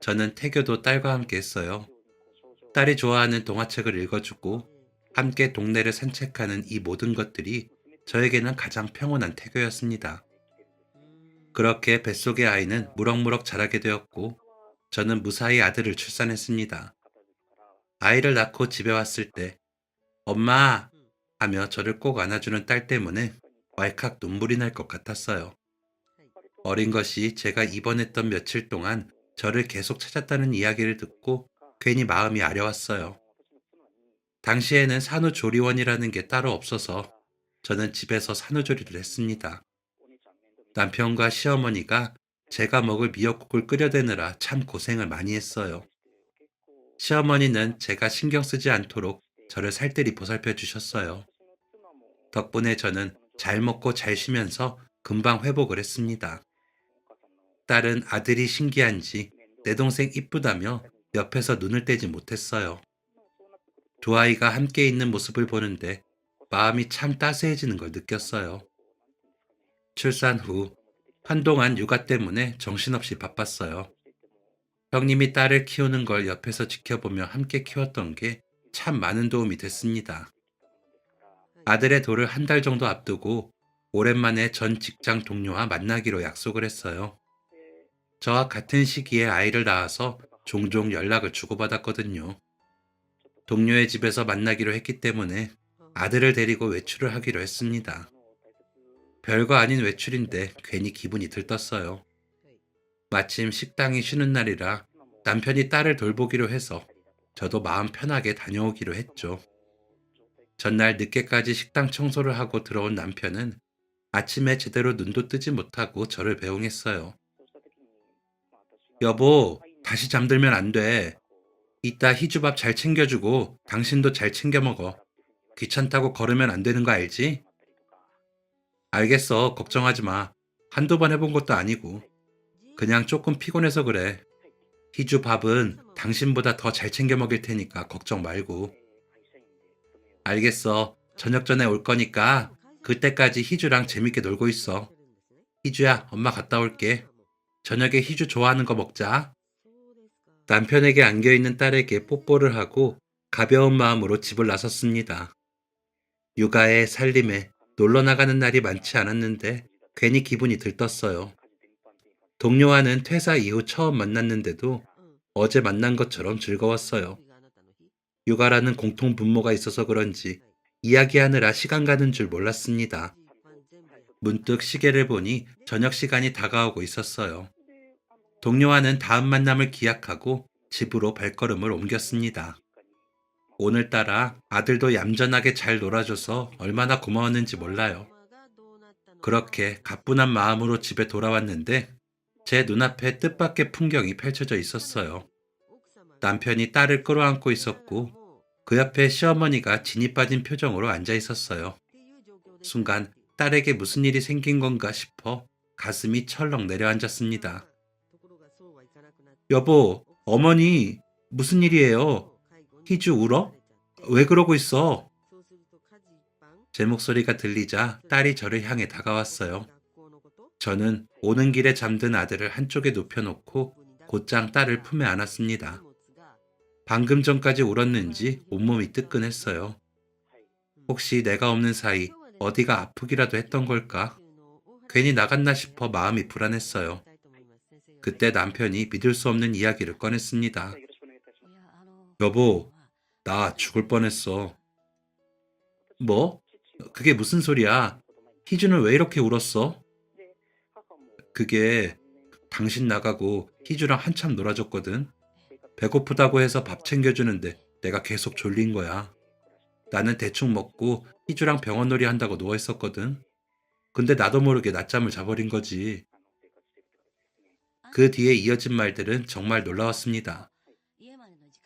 Speaker 1: 저는 태교도 딸과 함께 했어요. 딸이 좋아하는 동화책을 읽어주고 함께 동네를 산책하는 이 모든 것들이 저에게는 가장 평온한 태교였습니다. 그렇게 뱃속의 아이는 무럭무럭 자라게 되었고 저는 무사히 아들을 출산했습니다. 아이를 낳고 집에 왔을 때 엄마 하며 저를 꼭 안아주는 딸 때문에 왈칵 눈물이 날 것 같았어요. 어린 것이 제가 입원했던 며칠 동안 저를 계속 찾았다는 이야기를 듣고 괜히 마음이 아려왔어요. 당시에는 산후조리원이라는 게 따로 없어서 저는 집에서 산후조리를 했습니다. 남편과 시어머니가 제가 먹을 미역국을 끓여대느라 참 고생을 많이 했어요. 시어머니는 제가 신경 쓰지 않도록 저를 살뜰히 보살펴 주셨어요. 덕분에 저는 잘 먹고 잘 쉬면서 금방 회복을 했습니다. 딸은 아들이 신기한지 내 동생 이쁘다며 옆에서 눈을 떼지 못했어요. 두 아이가 함께 있는 모습을 보는데 마음이 참 따스해지는 걸 느꼈어요. 출산 후 한동안 육아 때문에 정신없이 바빴어요. 형님이 딸을 키우는 걸 옆에서 지켜보며 함께 키웠던 게 참 많은 도움이 됐습니다. 아들의 돌을 한 달 정도 앞두고 오랜만에 전 직장 동료와 만나기로 약속을 했어요. 저와 같은 시기에 아이를 낳아서 종종 연락을 주고받았거든요. 동료의 집에서 만나기로 했기 때문에 아들을 데리고 외출을 하기로 했습니다. 별거 아닌 외출인데 괜히 기분이 들떴어요. 마침 식당이 쉬는 날이라 남편이 딸을 돌보기로 해서 저도 마음 편하게 다녀오기로 했죠. 전날 늦게까지 식당 청소를 하고 들어온 남편은 아침에 제대로 눈도 뜨지 못하고 저를 배웅했어요. 여보, 다시 잠들면 안 돼. 이따 희주밥 잘 챙겨주고 당신도 잘 챙겨 먹어. 귀찮다고 걸으면 안 되는 거 알지? 알겠어. 걱정하지 마. 한두 번 해본 것도 아니고. 그냥 조금 피곤해서 그래. 희주 밥은 당신보다 더 잘 챙겨 먹일 테니까 걱정 말고. 알겠어. 저녁 전에 올 거니까 그때까지 희주랑 재밌게 놀고 있어. 희주야, 엄마 갔다 올게. 저녁에 희주 좋아하는 거 먹자. 남편에게 안겨있는 딸에게 뽀뽀를 하고 가벼운 마음으로 집을 나섰습니다. 육아에 살림에 놀러 나가는 날이 많지 않았는데 괜히 기분이 들떴어요. 동료와는 퇴사 이후 처음 만났는데도 어제 만난 것처럼 즐거웠어요. 육아라는 공통 분모가 있어서 그런지 이야기하느라 시간 가는 줄 몰랐습니다. 문득 시계를 보니 저녁 시간이 다가오고 있었어요. 동료와는 다음 만남을 기약하고 집으로 발걸음을 옮겼습니다. 오늘따라 아들도 얌전하게 잘 놀아줘서 얼마나 고마웠는지 몰라요. 그렇게 가뿐한 마음으로 집에 돌아왔는데 제 눈앞에 뜻밖의 풍경이 펼쳐져 있었어요. 남편이 딸을 끌어안고 있었고 그 옆에 시어머니가 진이 빠진 표정으로 앉아 있었어요. 순간 딸에게 무슨 일이 생긴 건가 싶어 가슴이 철렁 내려앉았습니다. 여보, 어머니, 무슨 일이에요? 희주 울어? 왜 그러고 있어? 제 목소리가 들리자 딸이 저를 향해 다가왔어요. 저는 오는 길에 잠든 아들을 한쪽에 눕혀놓고 곧장 딸을 품에 안았습니다. 방금 전까지 울었는지 온몸이 뜨끈했어요. 혹시 내가 없는 사이 어디가 아프기라도 했던 걸까? 괜히 나갔나 싶어 마음이 불안했어요. 그때 남편이 믿을 수 없는 이야기를 꺼냈습니다. 여보, 나 죽을 뻔했어. 뭐? 그게 무슨 소리야? 희주는 왜 이렇게 울었어? 그게 당신 나가고 희주랑 한참 놀아줬거든. 배고프다고 해서 밥 챙겨주는데 내가 계속 졸린 거야. 나는 대충 먹고 희주랑 병원놀이 한다고 누워있었거든. 근데 나도 모르게 낮잠을 자버린 거지. 그 뒤에 이어진 말들은 정말 놀라웠습니다.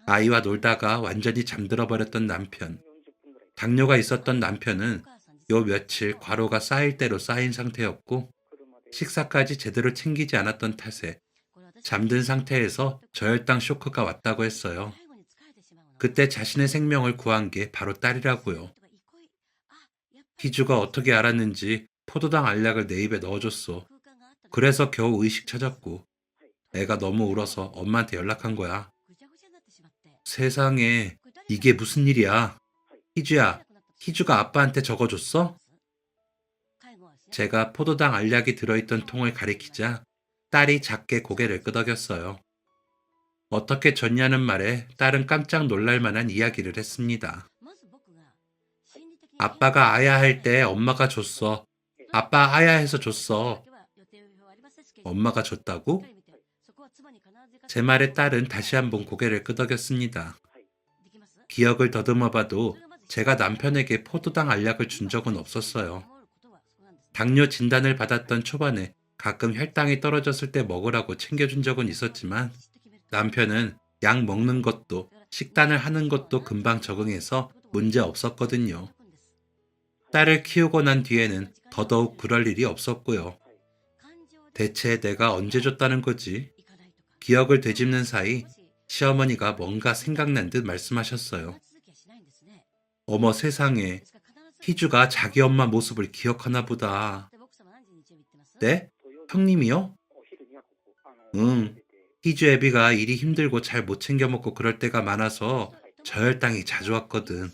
Speaker 1: 아이와 놀다가 완전히 잠들어 버렸던 남편. 당뇨가 있었던 남편은 요 며칠 과로가 쌓일 대로 쌓인 상태였고 식사까지 제대로 챙기지 않았던 탓에 잠든 상태에서 저혈당 쇼크가 왔다고 했어요. 그때 자신의 생명을 구한 게 바로 딸이라고요. 희주가 어떻게 알았는지 포도당 알약을 내 입에 넣어줬어. 그래서 겨우 의식 찾았고 애가 너무 울어서 엄마한테 연락한 거야. 세상에, 이게 무슨 일이야? 희주야, 희주가 아빠한테 적어줬어? 제가 포도당 알약이 들어있던 통을 가리키자 딸이 작게 고개를 끄덕였어요. 어떻게 줬냐는 말에 딸은 깜짝 놀랄 만한 이야기를 했습니다. 아빠가 아야 할 때 엄마가 줬어. 아빠 아야 해서 줬어. 엄마가 줬다고? 제 말에 딸은 다시 한번 고개를 끄덕였습니다. 기억을 더듬어 봐도 제가 남편에게 포도당 알약을 준 적은 없었어요. 당뇨 진단을 받았던 초반에 가끔 혈당이 떨어졌을 때 먹으라고 챙겨준 적은 있었지만 남편은 약 먹는 것도 식단을 하는 것도 금방 적응해서 문제 없었거든요. 딸을 키우고 난 뒤에는 더더욱 그럴 일이 없었고요. 대체 내가 언제 줬다는 거지? 기억을 되짚는 사이 시어머니가 뭔가 생각난 듯 말씀하셨어요. 어머 세상에, 희주가 자기 엄마 모습을 기억하나 보다. 네? 형님이요? 응. 희주 애비가 일이 힘들고 잘 못 챙겨 먹고 그럴 때가 많아서 저혈당이 자주 왔거든.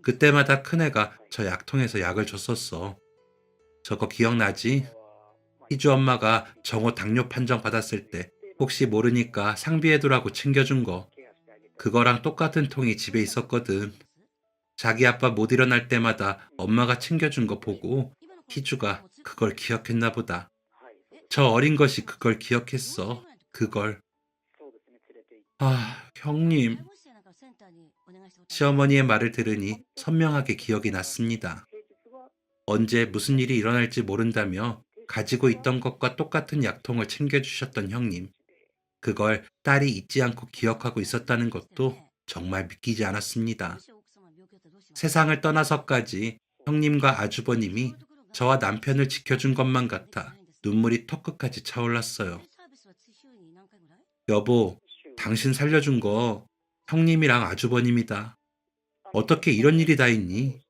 Speaker 1: 그때마다 큰애가 저 약통에서 약을 줬었어. 저거 기억나지? 희주 엄마가 정호 당뇨 판정 받았을 때 혹시 모르니까 상비해두라고 챙겨준 거. 그거랑 똑같은 통이 집에 있었거든. 자기 아빠 못 일어날 때마다 엄마가 챙겨준 거 보고 희주가 그걸 기억했나 보다. 저 어린 것이 그걸 기억했어. 그걸. 아, 형님. 시어머니의 말을 들으니 선명하게 기억이 났습니다. 언제 무슨 일이 일어날지 모른다며 가지고 있던 것과 똑같은 약통을 챙겨주셨던 형님. 그걸 딸이 잊지 않고 기억하고 있었다는 것도 정말 믿기지 않았습니다. 세상을 떠나서까지 형님과 아주버님이 저와 남편을 지켜준 것만 같아 눈물이 턱끝까지 차올랐어요. 여보, 당신 살려준 거 형님이랑 아주버님이다. 어떻게 이런 일이 다 있니?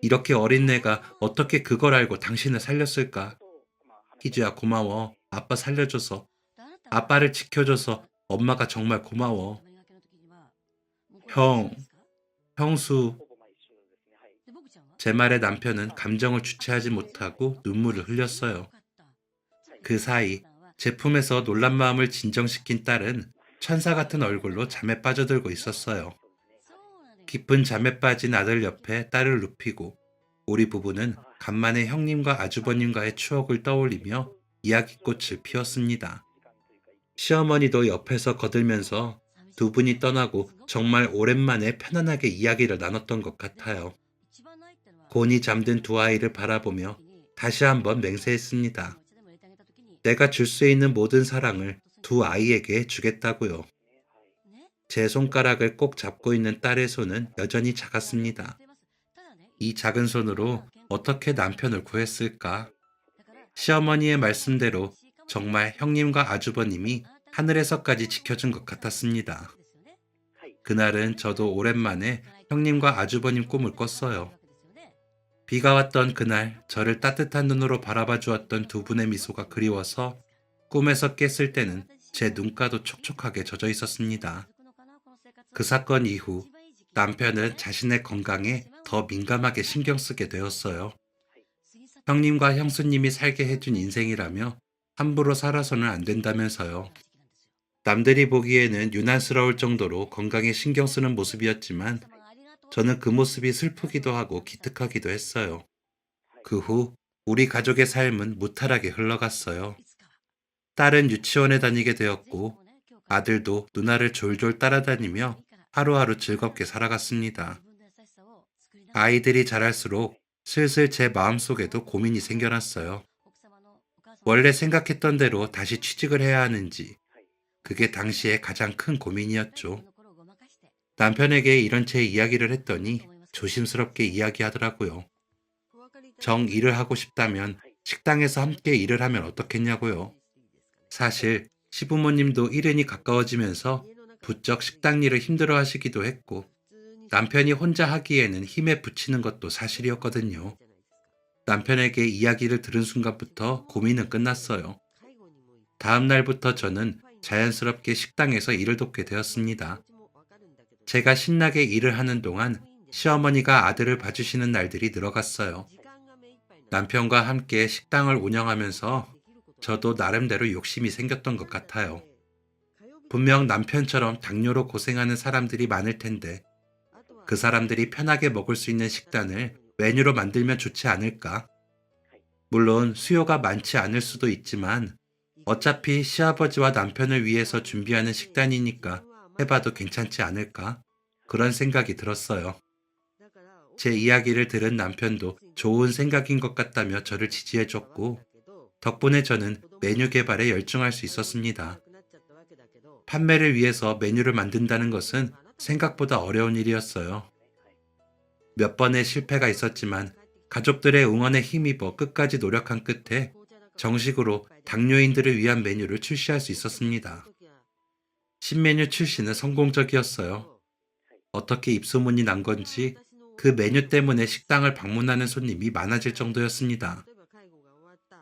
Speaker 1: 이렇게 어린 내가 어떻게 그걸 알고 당신을 살렸을까? 희주야 고마워. 아빠 살려줘서. 아빠를 지켜줘서 엄마가 정말 고마워. 형, 형수, 제 말에 남편은 감정을 주체하지 못하고 눈물을 흘렸어요. 그 사이 제품에서 놀란 마음을 진정시킨 딸은 천사 같은 얼굴로 잠에 빠져들고 있었어요. 깊은 잠에 빠진 아들 옆에 딸을 눕히고 우리 부부는 간만에 형님과 아주버님과의 추억을 떠올리며 이야기꽃을 피웠습니다. 시어머니도 옆에서 거들면서 두 분이 떠나고 정말 오랜만에 편안하게 이야기를 나눴던 것 같아요. 곤히 잠든 두 아이를 바라보며 다시 한번 맹세했습니다. 내가 줄 수 있는 모든 사랑을 두 아이에게 주겠다고요. 제 손가락을 꼭 잡고 있는 딸의 손은 여전히 작았습니다. 이 작은 손으로 어떻게 남편을 구했을까? 시어머니의 말씀대로 정말 형님과 아주버님이 하늘에서까지 지켜준 것 같았습니다. 그날은 저도 오랜만에 형님과 아주버님 꿈을 꿨어요. 비가 왔던 그날 저를 따뜻한 눈으로 바라봐 주었던 두 분의 미소가 그리워서 꿈에서 깼을 때는 제 눈가도 촉촉하게 젖어 있었습니다. 그 사건 이후 남편은 자신의 건강에 더 민감하게 신경 쓰게 되었어요. 형님과 형수님이 살게 해준 인생이라며 함부로 살아서는 안 된다면서요. 남들이 보기에는 유난스러울 정도로 건강에 신경 쓰는 모습이었지만 저는 그 모습이 슬프기도 하고 기특하기도 했어요. 그 후 우리 가족의 삶은 무탈하게 흘러갔어요. 딸은 유치원에 다니게 되었고 아들도 누나를 졸졸 따라다니며 하루하루 즐겁게 살아갔습니다. 아이들이 자랄수록 슬슬 제 마음속에도 고민이 생겨났어요. 원래 생각했던 대로 다시 취직을 해야 하는지, 그게 당시에 가장 큰 고민이었죠. 남편에게 이런 제 이야기를 했더니 조심스럽게 이야기하더라고요. 정 일을 하고 싶다면 식당에서 함께 일을 하면 어떻겠냐고요. 사실 시부모님도 일흔이 가까워지면서 부쩍 식당 일을 힘들어 하시기도 했고 남편이 혼자 하기에는 힘에 부치는 것도 사실이었거든요. 남편에게 이야기를 들은 순간부터 고민은 끝났어요. 다음 날부터 저는 자연스럽게 식당에서 일을 돕게 되었습니다. 제가 신나게 일을 하는 동안 시어머니가 아들을 봐주시는 날들이 늘어갔어요. 남편과 함께 식당을 운영하면서 저도 나름대로 욕심이 생겼던 것 같아요. 분명 남편처럼 당뇨로 고생하는 사람들이 많을 텐데 그 사람들이 편하게 먹을 수 있는 식단을 메뉴로 만들면 좋지 않을까? 물론 수요가 많지 않을 수도 있지만 어차피 시아버지와 남편을 위해서 준비하는 식단이니까 해봐도 괜찮지 않을까? 그런 생각이 들었어요. 제 이야기를 들은 남편도 좋은 생각인 것 같다며 저를 지지해줬고 덕분에 저는 메뉴 개발에 열중할 수 있었습니다. 판매를 위해서 메뉴를 만든다는 것은 생각보다 어려운 일이었어요. 몇 번의 실패가 있었지만 가족들의 응원에 힘입어 끝까지 노력한 끝에 정식으로 당뇨인들을 위한 메뉴를 출시할 수 있었습니다. 신메뉴 출시는 성공적이었어요. 어떻게 입소문이 난 건지 그 메뉴 때문에 식당을 방문하는 손님이 많아질 정도였습니다.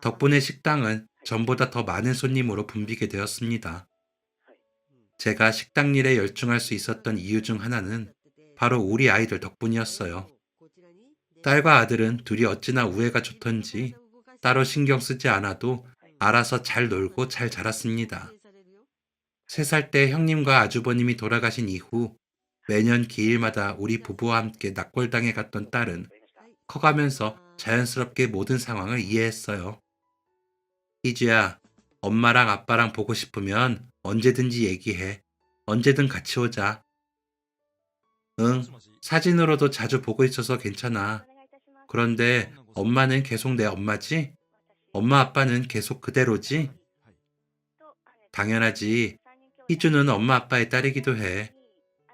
Speaker 1: 덕분에 식당은 전보다 더 많은 손님으로 붐비게 되었습니다. 제가 식당 일에 열중할 수 있었던 이유 중 하나는 바로 우리 아이들 덕분이었어요. 딸과 아들은 둘이 어찌나 우애가 좋던지 따로 신경 쓰지 않아도 알아서 잘 놀고 잘 자랐습니다. 3살 때 형님과 아주버님이 돌아가신 이후 매년 기일마다 우리 부부와 함께 납골당에 갔던 딸은 커가면서 자연스럽게 모든 상황을 이해했어요. 희주야, 엄마랑 아빠랑 보고 싶으면 언제든지 얘기해. 언제든 같이 오자. 응, 사진으로도 자주 보고 있어서 괜찮아. 그런데 엄마는 계속 내 엄마지? 엄마 아빠는 계속 그대로지? 당연하지. 희주는 엄마 아빠의 딸이기도 해.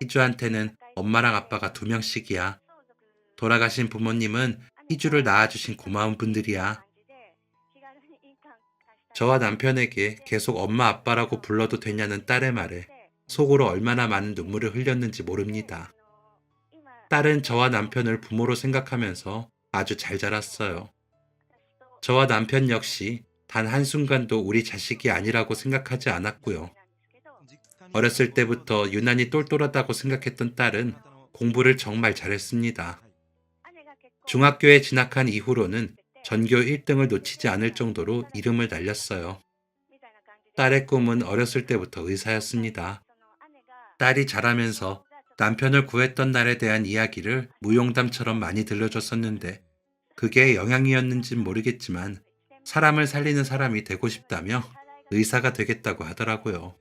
Speaker 1: 희주한테는 엄마랑 아빠가 2명씩이야. 돌아가신 부모님은 희주를 낳아주신 고마운 분들이야. 저와 남편에게 계속 엄마 아빠라고 불러도 되냐는 딸의 말에 속으로 얼마나 많은 눈물을 흘렸는지 모릅니다. 딸은 저와 남편을 부모로 생각하면서 아주 잘 자랐어요. 저와 남편 역시 단 한순간도 우리 자식이 아니라고 생각하지 않았고요. 어렸을 때부터 유난히 똘똘하다고 생각했던 딸은 공부를 정말 잘했습니다. 중학교에 진학한 이후로는 전교 1등을 놓치지 않을 정도로 이름을 날렸어요. 딸의 꿈은 어렸을 때부터 의사였습니다. 딸이 자라면서 남편을 구했던 날에 대한 이야기를 무용담처럼 많이 들려줬었는데 그게 영향이었는진 모르겠지만 사람을 살리는 사람이 되고 싶다며 의사가 되겠다고 하더라고요.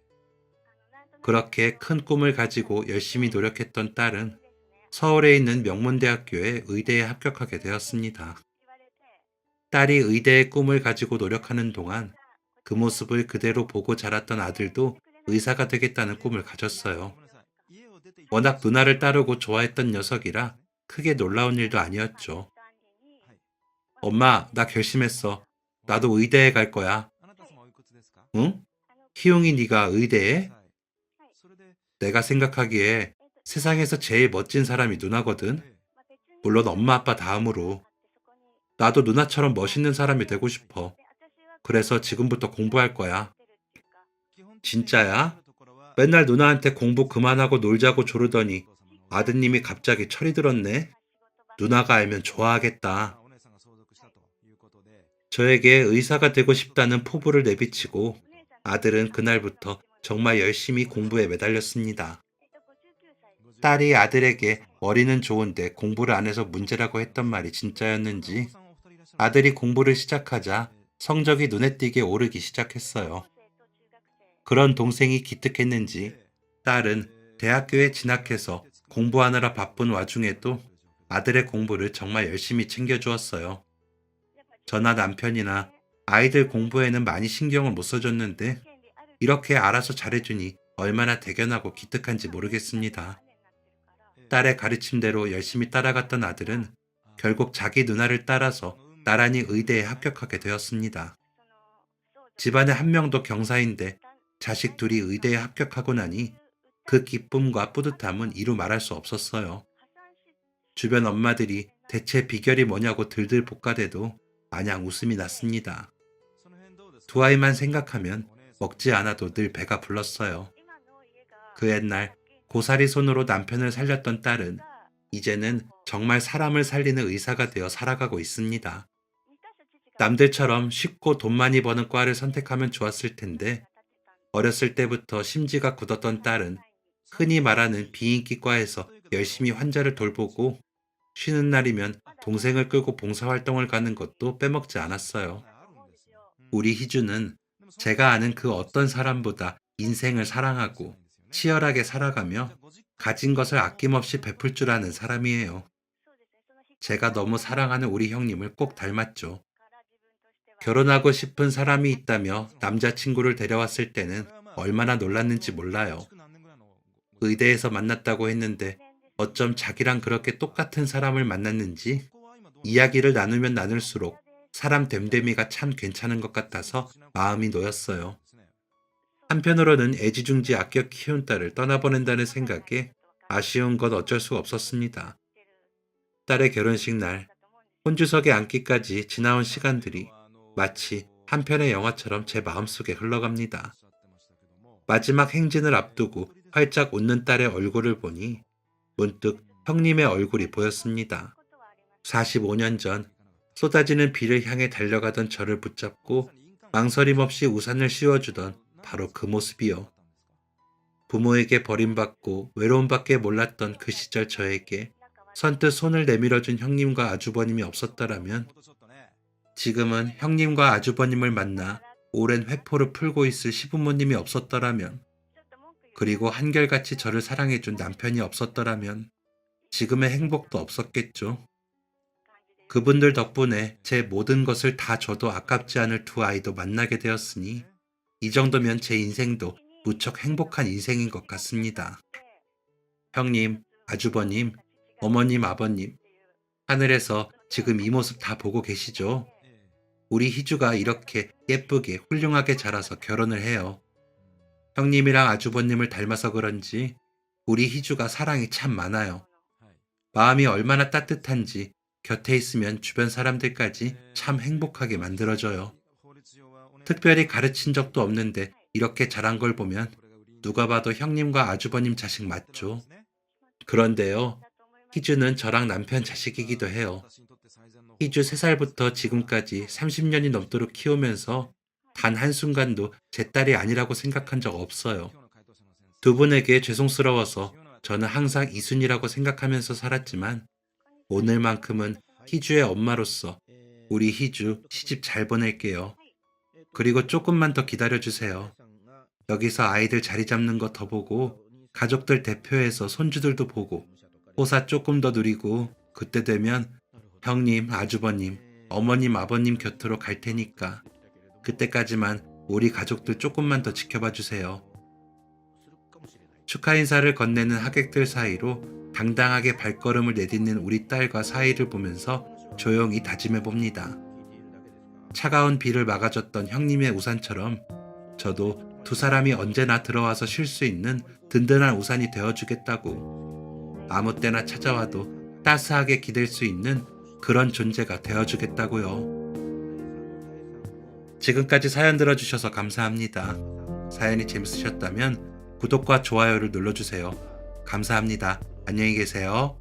Speaker 1: 그렇게 큰 꿈을 가지고 열심히 노력했던 딸은 서울에 있는 명문대학교의 의대에 합격하게 되었습니다. 딸이 의대의 꿈을 가지고 노력하는 동안 그 모습을 그대로 보고 자랐던 아들도 의사가 되겠다는 꿈을 가졌어요. 워낙 누나를 따르고 좋아했던 녀석이라 크게 놀라운 일도 아니었죠. 엄마, 나 결심했어. 나도 의대에 갈 거야. 응? 희용이 네가 의대에? 내가 생각하기에 세상에서 제일 멋진 사람이 누나거든. 물론 엄마 아빠 다음으로. 나도 누나처럼 멋있는 사람이 되고 싶어. 그래서 지금부터 공부할 거야. 진짜야? 맨날 누나한테 공부 그만하고 놀자고 조르더니 아드님이 갑자기 철이 들었네. 누나가 알면 좋아하겠다. 저에게 의사가 되고 싶다는 포부를 내비치고 아들은 그날부터 정말 열심히 공부에 매달렸습니다. 딸이 아들에게 머리는 좋은데 공부를 안 해서 문제라고 했던 말이 진짜였는지 아들이 공부를 시작하자 성적이 눈에 띄게 오르기 시작했어요. 그런 동생이 기특했는지 딸은 대학교에 진학해서 공부하느라 바쁜 와중에도 아들의 공부를 정말 열심히 챙겨주었어요. 저나 남편이나 아이들 공부에는 많이 신경을 못 써줬는데 이렇게 알아서 잘해주니 얼마나 대견하고 기특한지 모르겠습니다. 딸의 가르침대로 열심히 따라갔던 아들은 결국 자기 누나를 따라서 나란히 의대에 합격하게 되었습니다. 집안에 한 명도 경사인데 자식 둘이 의대에 합격하고 나니 그 기쁨과 뿌듯함은 이루 말할 수 없었어요. 주변 엄마들이 대체 비결이 뭐냐고 들들 볶아대도 마냥 웃음이 났습니다. 두 아이만 생각하면 먹지 않아도 늘 배가 불렀어요. 그 옛날 고사리 손으로 남편을 살렸던 딸은 이제는 정말 사람을 살리는 의사가 되어 살아가고 있습니다. 남들처럼 쉽고 돈 많이 버는 과를 선택하면 좋았을 텐데 어렸을 때부터 심지가 굳었던 딸은 흔히 말하는 비인기과에서 열심히 환자를 돌보고 쉬는 날이면 동생을 끌고 봉사활동을 가는 것도 빼먹지 않았어요. 우리 희주는 제가 아는 그 어떤 사람보다 인생을 사랑하고 치열하게 살아가며 가진 것을 아낌없이 베풀 줄 아는 사람이에요. 제가 너무 사랑하는 우리 형님을 꼭 닮았죠. 결혼하고 싶은 사람이 있다며 남자친구를 데려왔을 때는 얼마나 놀랐는지 몰라요. 의대에서 만났다고 했는데 어쩜 자기랑 그렇게 똑같은 사람을 만났는지 이야기를 나누면 나눌수록 사람 됨됨이가 참 괜찮은 것 같아서 마음이 놓였어요. 한편으로는 애지중지 아껴 키운 딸을 떠나보낸다는 생각에 아쉬운 건 어쩔 수 없었습니다. 딸의 결혼식 날 혼주석에 앉기까지 지나온 시간들이 마치 한 편의 영화처럼 제 마음속에 흘러갑니다. 마지막 행진을 앞두고 활짝 웃는 딸의 얼굴을 보니 문득 형님의 얼굴이 보였습니다. 45년 전 쏟아지는 비를 향해 달려가던 저를 붙잡고 망설임 없이 우산을 씌워주던 바로 그 모습이요. 부모에게 버림받고 외로움밖에 몰랐던 그 시절 저에게 선뜻 손을 내밀어준 형님과 아주버님이 없었더라면 지금은 형님과 아주버님을 만나 오랜 회포를 풀고 있을 시부모님이 없었더라면 그리고 한결같이 저를 사랑해준 남편이 없었더라면 지금의 행복도 없었겠죠. 그분들 덕분에 제 모든 것을 다 줘도 아깝지 않을 두 아이도 만나게 되었으니 이 정도면 제 인생도 무척 행복한 인생인 것 같습니다. 형님, 아주버님, 어머님, 아버님, 하늘에서 지금 이 모습 다 보고 계시죠? 우리 희주가 이렇게 예쁘게 훌륭하게 자라서 결혼을 해요. 형님이랑 아주버님을 닮아서 그런지 우리 희주가 사랑이 참 많아요. 마음이 얼마나 따뜻한지 곁에 있으면 주변 사람들까지 참 행복하게 만들어줘요. 특별히 가르친 적도 없는데 이렇게 자란 걸 보면 누가 봐도 형님과 아주버님 자식 맞죠? 그런데요, 희주는 저랑 남편 자식이기도 해요. 희주 3살부터 지금까지 30년이 넘도록 키우면서 단 한순간도 제 딸이 아니라고 생각한 적 없어요. 두 분에게 죄송스러워서 저는 항상 이순이라고 생각하면서 살았지만 오늘만큼은 희주의 엄마로서 우리 희주 시집 잘 보낼게요. 그리고 조금만 더 기다려주세요. 여기서 아이들 자리 잡는 거 더 보고 가족들 대표해서 손주들도 보고 호사 조금 더 누리고 그때 되면 형님, 아주버님, 어머님, 아버님 곁으로 갈 테니까 그때까지만 우리 가족들 조금만 더 지켜봐 주세요. 축하 인사를 건네는 하객들 사이로 당당하게 발걸음을 내딛는 우리 딸과 사이를 보면서 조용히 다짐해 봅니다. 차가운 비를 막아줬던 형님의 우산처럼 저도 두 사람이 언제나 들어와서 쉴 수 있는 든든한 우산이 되어주겠다고, 아무 때나 찾아와도 따스하게 기댈 수 있는 그런 존재가 되어주겠다고요. 지금까지 사연 들어주셔서 감사합니다. 사연이 재밌으셨다면 구독과 좋아요를 눌러주세요. 감사합니다. 안녕히 계세요.